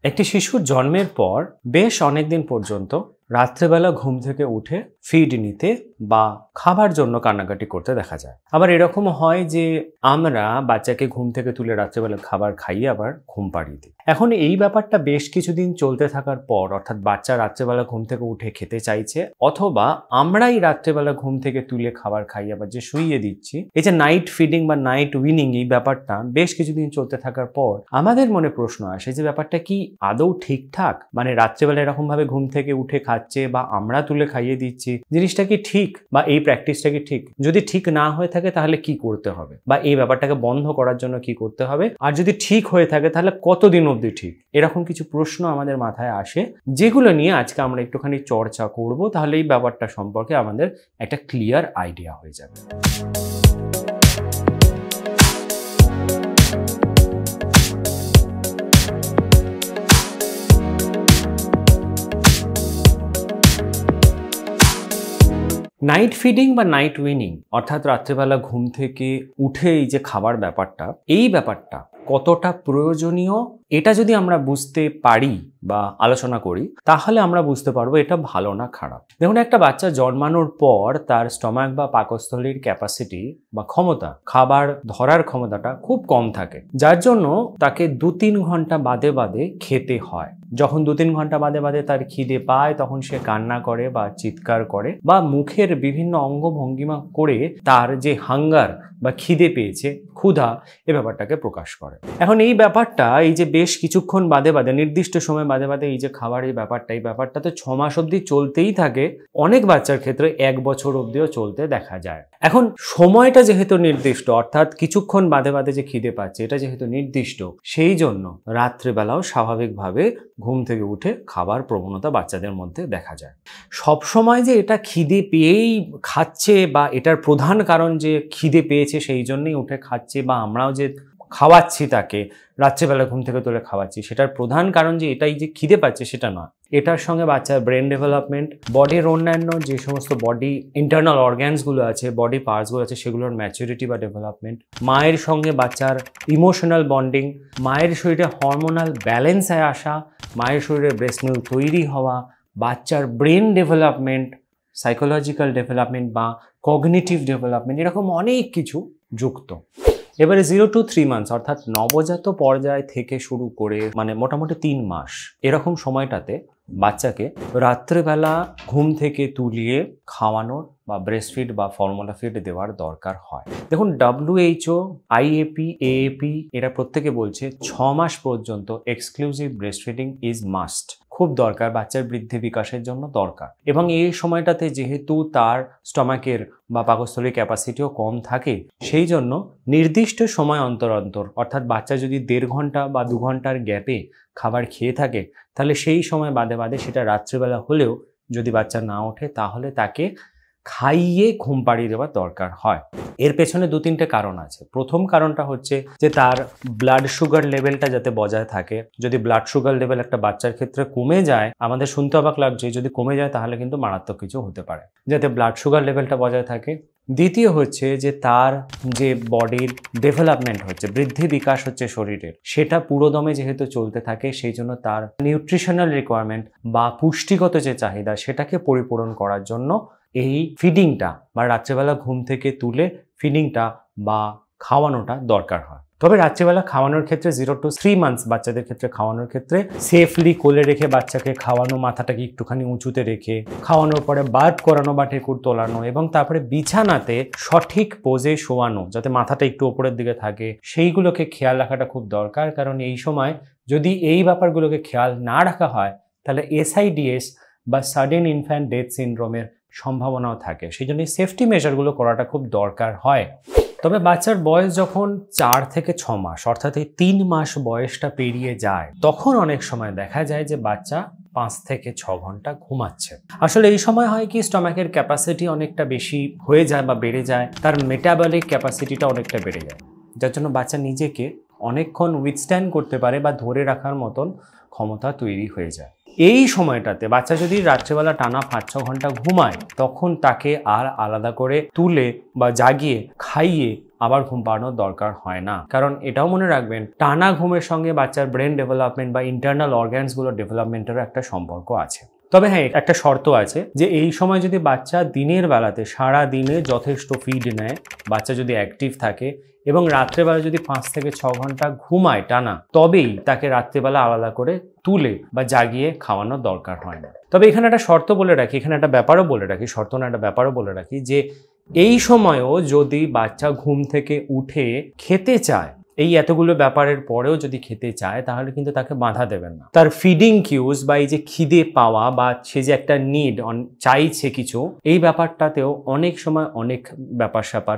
একটি শিশুর জন্মের পর বেশ অনেকদিন পর্যন্ত রাত্রেবেলা ঘুম থেকে উঠে ফিড নিতে বা খাবার জন্য কান্নাকাটি করতে দেখা যায়। আবার এরকম হয় যে আমরা বাচ্চাকে ঘুম থেকে তুলে রাত্রেবেলা খাবার খাইয়ে আবার ঘুম পাড়িয়ে দিই। এখন এই ব্যাপারটা বেশ কিছুদিন চলতে থাকার পর, অর্থাৎ বাচ্চা রাত্রেবেলা ঘুম থেকে উঠে খেতে চাইছে, অথবা আমরাই রাত্রেবেলা ঘুম থেকে তুলে খাবার খাইয়ে আবার যে শুইয়ে দিচ্ছি, এই যে নাইট ফিডিং বা নাইট উইনিং, এই ব্যাপারটা বেশ কিছুদিন চলতে থাকার পর আমাদের মনে প্রশ্ন আসে যে ব্যাপারটা কি আদৌ ঠিকঠাক? মানে রাত্রেবেলা এরকম ভাবে ঘুম থেকে উঠে খাচ্ছে বা আমরা তুলে খাইয়ে দিচ্ছি, জিনিসটা কি ঠিক বা এই প্র্যাকটিসটা কি ঠিক? যদি ঠিক না হয়ে থাকে তাহলে কি করতে হবে, বা এই ব্যাপারটাকে বন্ধ করার জন্য কি করতে হবে? আর যদি ঠিক হয়ে থাকে তাহলে কতদিন অবধি ঠিক? এরকম কিছু প্রশ্ন আমাদের মাথায় আসে, যেগুলো নিয়ে আজকে আমরা একটুখানি চর্চা করব। তাহলে এই ব্যাপারটা সম্পর্কে আমাদের একটা ক্লিয়ার আইডিয়া হয়ে যাবে। নাইট ফিডিং বা নাইট উইনিং, অর্থাৎ রাত্রেবেলা ঘুম থেকে উঠে এই যে খাবার ব্যাপারটা, এই ব্যাপারটা কতটা প্রয়োজনীয়, এটা যদি আমরা বুঝতে পারি বা আলোচনা করি তাহলে আমরা বুঝতে পারবো এটা ভালো না খারাপ। দেখুন, একটা বাচ্চা জন্মানোর পর তার স্টমাক বা পাকস্থলীর ক্যাপাসিটি বা ক্ষমতা, খাবার ধরার ক্ষমতাটা খুব কম থাকে, যার জন্য তাকে 2-3 ঘন্টা বাদে বাদে খেতে হয়। যখন 2-3 ঘন্টা বাদে বাদে তার খিদে পায় তখন সে কান্না করে বা চিৎকার করে বা মুখের বিভিন্ন অঙ্গভঙ্গিমা করে তার যে হাঙ্গার বা খিদে পেয়েছে, ক্ষুধা, এ ব্যাপারটাকে প্রকাশ করে। এখন এই ব্যাপারটা, এই যে বেশ কিছুক্ষণ বাদে বাদে, নির্দিষ্ট সময় বাদে বাদে এই যে খাবার, এই ব্যাপারটা তো 6 মাস অবধি চলতেই থাকে। অনেক বাচ্চার ক্ষেত্রে 1 বছর অবধিও চলতে দেখা যায়। এখন সময়টা যেহেতু নির্দিষ্ট, অর্থাৎ কিছুক্ষণ বাদে বাদে যে খিদে পাচ্ছে এটা যেহেতু নির্দিষ্ট, সেই জন্য রাত্রেবেলাও স্বাভাবিকভাবে ঘুম থেকে উঠে খাবার প্রবণতা বাচ্চাদের মধ্যে দেখা যায়। সব সময় যে এটা খিদে পেয়েই খাচ্ছে বা এটার প্রধান কারণ যে খিদে পেয়েছে সেই জন্যই উঠে খাচ্ছে, বা আমরাও যে খাওয়াচ্ছি তাকে রাত্রেবেলা ঘুম থেকে তুলে খাওয়াচ্ছি সেটার প্রধান কারণ যে এটাই যে খিদে পাচ্ছে সেটা নয়। এটার সঙ্গে বাচ্চার ব্রেন ডেভেলপমেন্ট, বডির অন্যান্য যে সমস্ত বডি ইন্টারনাল অর্গ্যানসগুলো আছে, বডি পার্টসগুলো আছে, সেগুলোর ম্যাচুরিটি বা ডেভেলপমেন্ট, মায়ের সঙ্গে বাচ্চার ইমোশনাল বন্ডিং, মায়ের শরীরে হরমোনাল ব্যালেন্সে আসা, মায়ের শরীরে ব্রেস্ট মিল্ক তৈরি হওয়া, বাচ্চার ব্রেন ডেভেলপমেন্ট, সাইকোলজিক্যাল ডেভেলপমেন্ট বা কগনিটিভ ডেভেলপমেন্ট, এরকম অনেক কিছু যুক্ত। এবারে 0 to 3 মান্থস, অর্থাৎ নবজাত পর্যায় থেকে শুরু করে মানে মোটামুটি 3 মাস এরকম সময়টাতে বাচ্চাকে রাত্রেবেলা ঘুম থেকে তুলিয়ে খাওয়ানোর বা ব্রেস্টফিড বা ফর্মুলা ফিড দেওয়ার দরকার হয়। দেখুন, WHO, IAP, AAP এরা প্রত্যেকে বলছে 6 মাস পর্যন্ত এক্সক্লুসিভ ব্রেস্টফিডিং ইজ মাস্ট, খুব দরকার, বাচ্চার বৃদ্ধি বিকাশের জন্য দরকার। এবং এই সময়টাতে যেহেতু তার স্টমাকের বা পাকস্থলীর ক্যাপাসিটিও কম থাকে, সেই জন্য নির্দিষ্ট সময় অন্তর অন্তর, অর্থাৎ বাচ্চা যদি 1.5 ঘন্টা বা 2 ঘন্টার গ্যাপে খাবার খেয়ে থাকে তাহলে সেই সময় বাদে বাদে, সেটা রাত্রিবেলা হলেও যদি বাচ্চা না ওঠে তাহলে তাকে খাইয়ে ঘুম পাড়িয়ে দেওয়ার দরকার হয়। এর পেছনে 2-3টে কারণ আছে। প্রথম কারণটা হচ্ছে যে তার ব্লাড সুগার লেভেলটা যাতে বজায় থাকে। যদি ব্লাড সুগার লেভেল একটা বাচ্চার ক্ষেত্রে কমে যায়, আমাদের শুনতে অবাক লাগছে, যদি কমে যায় তাহলে কিন্তু মারাত্মক কিছু হতে পারে, যাতে ব্লাড সুগার লেভেলটা বজায় থাকে। দ্বিতীয় হচ্ছে যে তার যে বডির ডেভেলপমেন্ট হচ্ছে, বৃদ্ধি বিকাশ হচ্ছে শরীরের, সেটা পুরোদমে যেহেতু চলতে থাকে, সেই জন্য তার নিউট্রিশনাল রিকোয়ারমেন্ট বা পুষ্টিগত যে চাহিদা সেটাকে পরিপূরণ করার জন্য এই ফিডিংটা বা রাত্রেবেলা ঘুম থেকে তুলে ফিডিংটা বা খাওয়ানোটা দরকার হয়। তবে রাত্রেবেলা খাওয়ানোর ক্ষেত্রে 0 to 3 মান্থস বাচ্চাদের ক্ষেত্রে খাওয়ানোর ক্ষেত্রে সেফলি কোলে রেখে বাচ্চাকে খাওয়ানো, মাথাটাকে একটুখানি উঁচুতে রেখে খাওয়ানোর পরে বার্প করানো বা ঠেকুর তোলানো, এবং তারপরে বিছানাতে সঠিক পোজে শোয়ানো, যাতে মাথাটা একটু ওপরের দিকে থাকে, সেইগুলোকে খেয়াল রাখাটা খুব দরকার। কারণ এই সময় যদি এই ব্যাপারগুলোকে খেয়াল না রাখা হয় তাহলে SIDS বা সাডেন ইনফ্যান্ট ডেথ সিনড্রোমের সম্ভাবনাও থাকে। সেই জন্য সেফটি মেজারগুলো করাটা খুব দরকার হয়। তবে বাচ্চার বয়স যখন 4 থেকে 6 মাস, অর্থাৎ এই 3 মাস বয়সটা পেরিয়ে যায়, তখন অনেক সময় দেখা যায় যে বাচ্চা 5 থেকে 6 ঘন্টা ঘুমাচ্ছে। আসলে এই সময় হয় কি, স্টমাকের ক্যাপাসিটি অনেকটা বেশি হয়ে যায় বা বেড়ে যায়, তার মেটাবলিক ক্যাপাসিটিটা অনেকটা বেড়ে যায়, যার জন্য বাচ্চা নিজেকে অনেকক্ষণ উইথস্ট্যান্ড করতে পারে বা ধরে রাখার মতন ক্ষমতা তৈরি হয়ে যায়। এই সময়টাতে বাচ্চা যদি রাত্রেবেলা টানা 5-6 ঘন্টা ঘুমায়, তখন তাকে আর আলাদা করে তুলে বা জাগিয়ে খাইয়ে আবার ঘুম পাড়ানোর দরকার হয় না। কারণ এটাও মনে রাখবেন, টানা ঘুমের সঙ্গে বাচ্চার ব্রেন ডেভেলপমেন্ট বা ইন্টারনাল অর্গানসগুলোর ডেভেলপমেন্টেরও একটা সম্পর্ক আছে। তবে হ্যাঁ, একটা শর্ত আছে যে এই সময় যদি বাচ্চা দিনের বেলাতে সারা দিনে যথেষ্ট ফিড নেয়, বাচ্চা যদি অ্যাক্টিভ থাকে এবং রাত্রেবেলা যদি 5 থেকে 6 ঘন্টা ঘুমায় টানা, তবেই তাকে রাত্রেবেলা আলাদা করে তুলে বা জাগিয়ে খাওয়ানোর দরকার হয় না। তবে এখানে একটা শর্ত বলে রাখি, এখানে একটা ব্যাপারও বলে রাখি, শর্ত না একটা ব্যাপারও বলে রাখি যে এই সময়ও যদি বাচ্চা ঘুম থেকে উঠে খেতে চায়, এই এতগুলো ব্যাপারের পরেও যদি খেতে চায়, তাহলে কিন্তু তাকে বাধা দেবেন না। তার ফিডিং কিউজ বা এই যে খিদে পাওয়া বা সে যে একটা নিড চাইছে কিছু, এই ব্যাপারটাতেও অনেক সময় অনেক ব্যাপার স্যাপার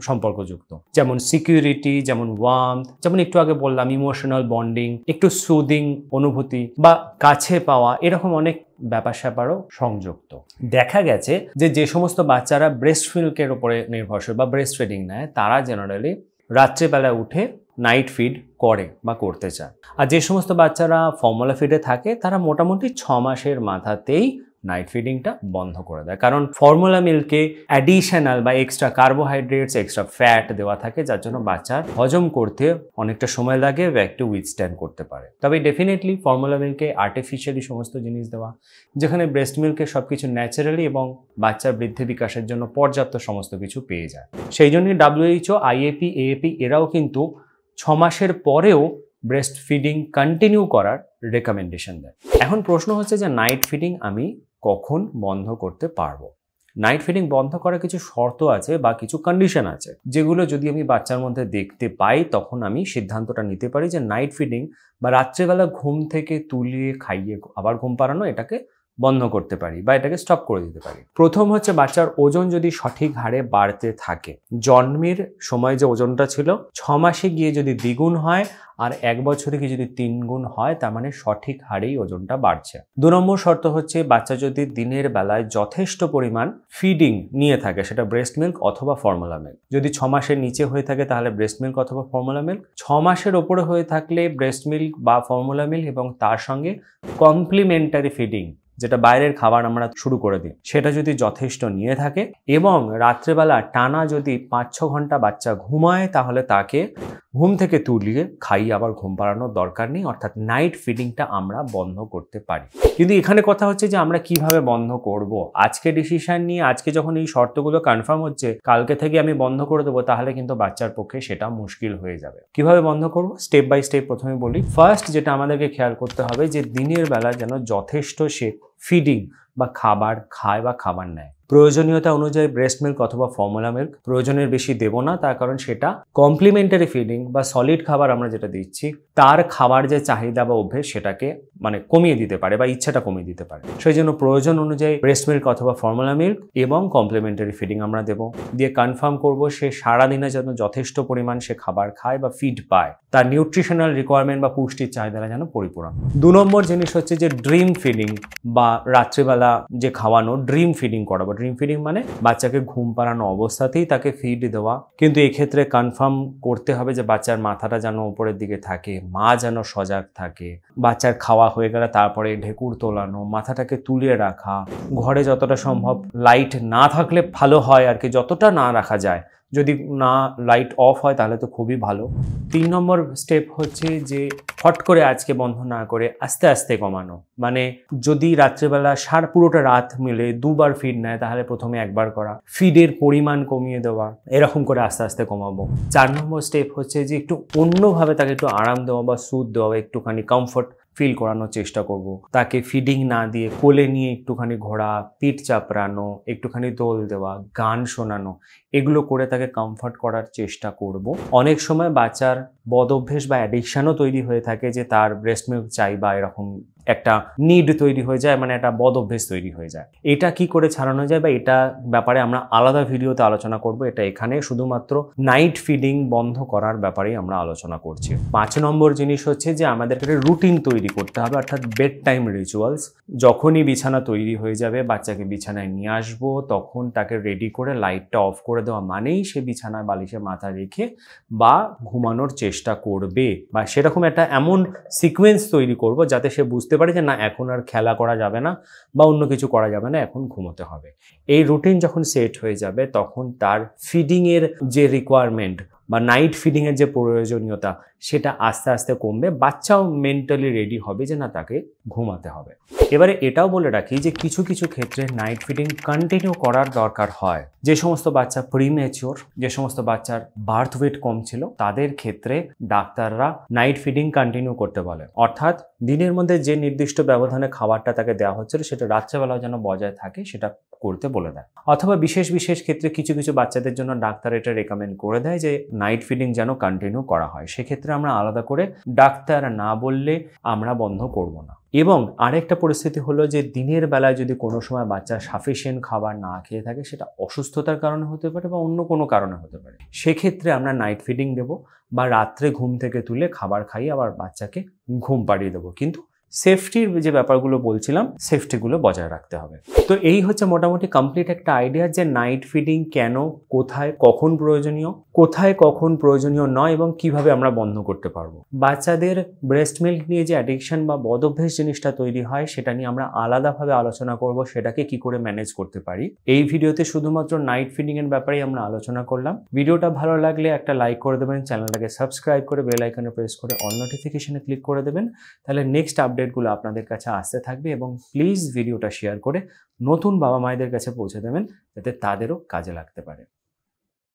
সম্পর্কযুক্ত, যেমন সিকিউরিটি, যেমন ওয়ার্মথ, যেমন একটু আগে বললাম ইমোশনাল বন্ডিং, একটু সুদিং অনুভূতি বা কাছে পাওয়া, এরকম অনেক ব্যাপার স্যাপারও সংযুক্ত। দেখা গেছে যে সমস্ত বাচ্চারা ব্রেস্ট মিল্কের উপরে নির্ভরশীল বা ব্রেস্ট ফিডিং নেয়, তারা জেনারেলি রাত্রেবেলা উঠে নাইট ফিড করে বা করতে চায়। আর যে সমস্ত বাচ্চারা ফর্মুলা ফিডে থাকে, তারা মোটামুটি 6 মাসের মাথাতেই নাইট ফিডিংটা বন্ধ করে দেয়। কারণ ফর্মুলা মিল্কে অ্যাডিশনাল বা এক্সট্রা কার্বোহাইড্রেটস, এক্সট্রা ফ্যাট দেওয়া থাকে, যার জন্য বাচ্চার হজম করতে অনেকটা সময় লাগে বা একটু উইথস্ট্যান্ড করতে পারে। তবে ডেফিনেটলি ফর্মুলা মিল্কে আর্টিফিশিয়ালি সমস্ত জিনিস দেওয়া, যেখানে ব্রেস্ট মিল্কে সব কিছু ন্যাচারালি এবং বাচ্চার বৃদ্ধি বিকাশের জন্য পর্যাপ্ত সমস্ত কিছু পেয়ে যায়। সেই জন্যই WHO, IAP, AAP এরাও কিন্তু 6 মাসের পরেও ব্রেস্ট ফিডিং কন্টিনিউ করার রেকমেন্ডেশন দেয়। এখন প্রশ্ন হচ্ছে যে নাইট ফিডিং আমি কখন বন্ধ করতে পারবো? নাইট ফিডিং বন্ধ করার কিছু শর্ত আছে বা কিছু কন্ডিশন আছে, যেগুলো যদি আমি বাচ্চার মধ্যে দেখতে পাই, তখন আমি সিদ্ধান্তটা নিতে পারি যে নাইট ফিডিং বা রাত্রেবেলা ঘুম থেকে তুলিয়ে খাইয়ে আবার ঘুম পাড়ানো, এটাকে বন্ধ করতে পারি বা এটাকে স্টপ করে দিতে পারি। প্রথম হচ্ছে বাচ্চার ওজন যদি সঠিক হারে বাড়তে থাকে, জন্মের সময় যে ওজনটা ছিল 6 মাসে গিয়ে যদি দ্বিগুণ হয় আর 1 বছরে গিয়ে যদি 3 গুণ হয়, তার মানে সঠিক হারেই ওজনটা বাড়ছে। 2 নম্বর শর্ত হচ্ছে বাচ্চা যদি দিনের বেলায় যথেষ্ট পরিমাণ ফিডিং নিয়ে থাকে, সেটা ব্রেস্ট মিল্ক অথবা ফর্মুলা মিল্ক। যদি 6 মাসের নিচে হয়ে থাকে তাহলে ব্রেস্ট মিল্ক অথবা ফর্মুলা মিল্ক, 6 মাসের ওপরে হয়ে থাকলে ব্রেস্ট মিল্ক বা ফর্মুলা মিল্ক এবং তার সঙ্গে কমপ্লিমেন্টারি ফিডিং, যেটা বাইরের খাবার আমরা শুরু করে দিই, সেটা যদি যথেষ্ট নিয়ে থাকে এবং রাত্রেবেলা টানা যদি 5-6 ঘন্টা বাচ্চা ঘুমায়, তাহলে তাকে ঘুম থেকে তুলিয়ে খাইয়ে আবার ঘুম পাড়ানোর দরকার নেই, অর্থাৎ নাইট ফিডিংটা আমরা বন্ধ করতে পারি। কিন্তু এখানে কথা হচ্ছে যে আমরা কিভাবে বন্ধ করব। আজকে ডিসিশন নিয়ে আজকে যখন এই শর্তগুলো কনফার্ম হচ্ছে, কালকে থেকে আমি বন্ধ করে দেবো, তাহলে কিন্তু বাচ্চার পক্ষে সেটা মুশকিল হয়ে যাবে। কিভাবে বন্ধ করব? স্টেপ বাই স্টেপ প্রথমে বলি। ফার্স্ট যেটা আমাদেরকে খেয়াল করতে হবে যে দিনের বেলা যেন যথেষ্ট সে ফিডিং বা খাবার খায় বা খাবার নেয়। প্রয়োজনীয়তা অনুযায়ী ব্রেস্ট মিল্ক অথবা ফর্মুলা মিল্ক, প্রয়োজনের বেশি দেব না, তার কারণ সেটা কমপ্লিমেন্টারি ফিডিং বা সলিড খাবার আমরা যেটা দিচ্ছি, তার খাবার যে চাহিদা বা অভ্যেস সেটাকে কমিয়ে দিতে পারে বা ইচ্ছাটা কমিয়ে দিতে পারে। সেই জন্য প্রয়োজন অনুযায়ী ব্রেস্ট মিল্ক অথবা ফর্মুলা মিল্ক এবং কমপ্লিমেন্টারি ফিডিং আমরা দেব, দিয়ে কনফার্ম করব সে সারাদিনে যেন যথেষ্ট পরিমাণ সে খাবার খায় বা ফিড পায়, তার নিউট্রিশনাল রিকোয়ারমেন্ট বা পুষ্টির চাহিদাটা যেন পরিপূরণ। 2 নম্বর জিনিস হচ্ছে যে ড্রিম ফিডিং বা রাত্রিবেলা যে খাওয়ানো, ড্রিম ফিডিং করাবো। ড্রিম ফিডিং মানে বাচ্চাকে ঘুম পাড়ানো অবস্থাতেই তাকে ফিড দেওয়া, কিন্তু এক্ষেত্রে কনফার্ম করতে হবে যে বাচ্চার মাথাটা যেন উপরের দিকে থাকে, মা যেন সজাগ থাকে, বাচ্চার খাওয়া হয়ে গেলে তারপরে ঢেকুর তোলানো, মাথাটাকে তুলে রাখা, ঘরে যতটা সম্ভব লাইট না থাকলে ভালো হয় আর কি, যতটা না রাখা যায়, যদি না লাইট অফ হয় তাহলে তো খুবই ভালো। 3 নম্বর স্টেপ হচ্ছে যে হট করে আজকে বন্ধ না করে আস্তে আস্তে কমানো, যদি রাত্রেবেলা পুরোটা রাত মিলে 2 বার ফিড নেয়, তাহলে প্রথমে 1 বার করা, ফিডের পরিমাণ কমিয়ে দেওয়া, এরকম করে আস্তে আস্তে কমাবো। 4 নম্বর স্টেপ হচ্ছে যে একটু অন্যভাবে তাকে একটু আরাম দেওয়া বা সুদ দেওয়া, একটুখানি কমফোর্ট ফিল করানোর চেষ্টা করব। তাকে ফিডিং না দিয়ে কোলে নিয়ে একটুখানি ঘোরা, পিঠ চাপড়ানো, একটুখানি দোল দেওয়া, গান শোনানো, এগুলো করে তাকে কমফর্ট করার চেষ্টা করব। অনেক সময় বাচ্চার বদ অভ্যেস বা অ্যাডিকশানও তৈরি হয়ে থাকে যে তার ব্রেস্ট মিল্ক চাই বা এরকম একটা নিড তৈরি হয়ে যায়, একটা বদ অভ্যেস তৈরি হয়ে যায়। এটা কি করে ছাড়ানো যায় বা এটা ব্যাপারে আমরা আলাদা ভিডিওতে আলোচনা করব। এটা এখানে শুধুমাত্র নাইট ফিডিং বন্ধ করার ব্যাপারেই আমরা আলোচনা করছি। 5 নম্বর জিনিস হচ্ছে যে আমাদেরকে রুটিন তৈরি করতে হবে, অর্থাৎ বেড টাইম রিচুয়ালস। যখনই বিছানা তৈরি হয়ে যাবে, বাচ্চাকে বিছানায় নিয়ে আসবো, তখন তাকে রেডি করে লাইটটা অফ করে দেওয়া মানেই সে বিছানায় বালিশে মাথা রেখে বা ঘুমানোর চেষ্টা করবে, বা সেরকম একটা এমন সিকোয়েন্স তৈরি করব যাতে সে বুঝতে বুঝতে পারে যে না এখন আর খেলা করা যাবে না বা অন্য কিছু করা যাবে না, এখন ঘুমোতে হবে। এই রুটিন যখন সেট হয়ে যাবে তখন তার ফিডিংয়ের যে রিকোয়ারমেন্ট বা নাইট ফিডিংয়ের যে প্রয়োজনীয়তা সেটা আস্তে আস্তে কমবে। বাচ্চাও মেন্টালি রেডি হবে যে না তাকে ঘুমাতে হবে। এবারে এটাও বলে রাখি যে কিছু কিছু ক্ষেত্রে নাইট ফিডিং কন্টিনিউ করার দরকার হয়। যে সমস্ত বাচ্চা প্রিম্যাচিওর, যে সমস্ত বাচ্চার বার্থ ওয়েট কম ছিল, তাদের ক্ষেত্রে ডাক্তাররা নাইট ফিডিং কন্টিনিউ করতে বলে। অর্থাৎ দিনের মধ্যে যে নির্দিষ্ট ব্যবধানে খাবারটা তাকে দেওয়া হচ্ছিল সেটা রাত্রেবেলাও যেন বজায় থাকে সেটা করতে বলে দেয়। অথবা বিশেষ বিশেষ ক্ষেত্রে কিছু কিছু বাচ্চাদের জন্য ডাক্তার এটা রেকমেন্ড করে দেয় যে নাইট ফিডিং যেন কন্টিনিউ করা হয়। সেক্ষেত্রে আমরা আলাদা করে ডাক্তার না বললে আমরা বন্ধ করব না। এবং আরেকটা পরিস্থিতি হলো যে দিনের বেলায় যদি কোনো সময় বাচ্চা সাফিসিয়েন্ট খাবার না খেয়ে থাকে, সেটা অসুস্থতার কারণে হতে পারে বা অন্য কোনো কারণে হতে পারে, সেক্ষেত্রে আমরা নাইট ফিডিং দেবো বা রাত্রে ঘুম থেকে তুলে খাবার খাইয়ে আবার বাচ্চাকে ঘুম পাড়িয়ে দেবো। কিন্তু সেফটির যে ব্যাপারগুলো বলছিলাম সেফটিগুলো বজায় রাখতে হবে। তো এই হচ্ছে মোটামুটি কমপ্লিট একটা আইডিয়া যে নাইট ফিডিং কেন, কোথায় কখন প্রয়োজনীয়, কোথায় কখন প্রয়োজনীয় নয় এবং কিভাবে আমরা বন্ধ করতে পারবো। বাচ্চাদের ব্রেস্ট মিল্ক নিয়ে যে অ্যাডিকশন বা বদঅভ্যাস জিনিসটা তৈরি হয় সেটা নিয়ে আমরা আলাদাভাবে আলোচনা করব, সেটাকে কি করে ম্যানেজ করতে পারি। এই ভিডিওতে শুধুমাত্র নাইট ফিডিং এর ব্যাপারেই আমরা আলোচনা করলাম। ভিডিওটা ভালো লাগলে একটা লাইক করে দেবেন, চ্যানেলটাকে সাবস্ক্রাইব করে বেল আইকনে প্রেস করে অল নোটিফিকেশনে ক্লিক করে দেবেন, তাহলে নেক্সট আপডেটগুলো আপনাদের কাছে আসতে থাকবে। এবং প্লিজ ভিডিওটা শেয়ার করে নতুন বাবা মায়েদের কাছে পৌঁছে দেবেন যাতে তাদেরও কাজে লাগতে পারে।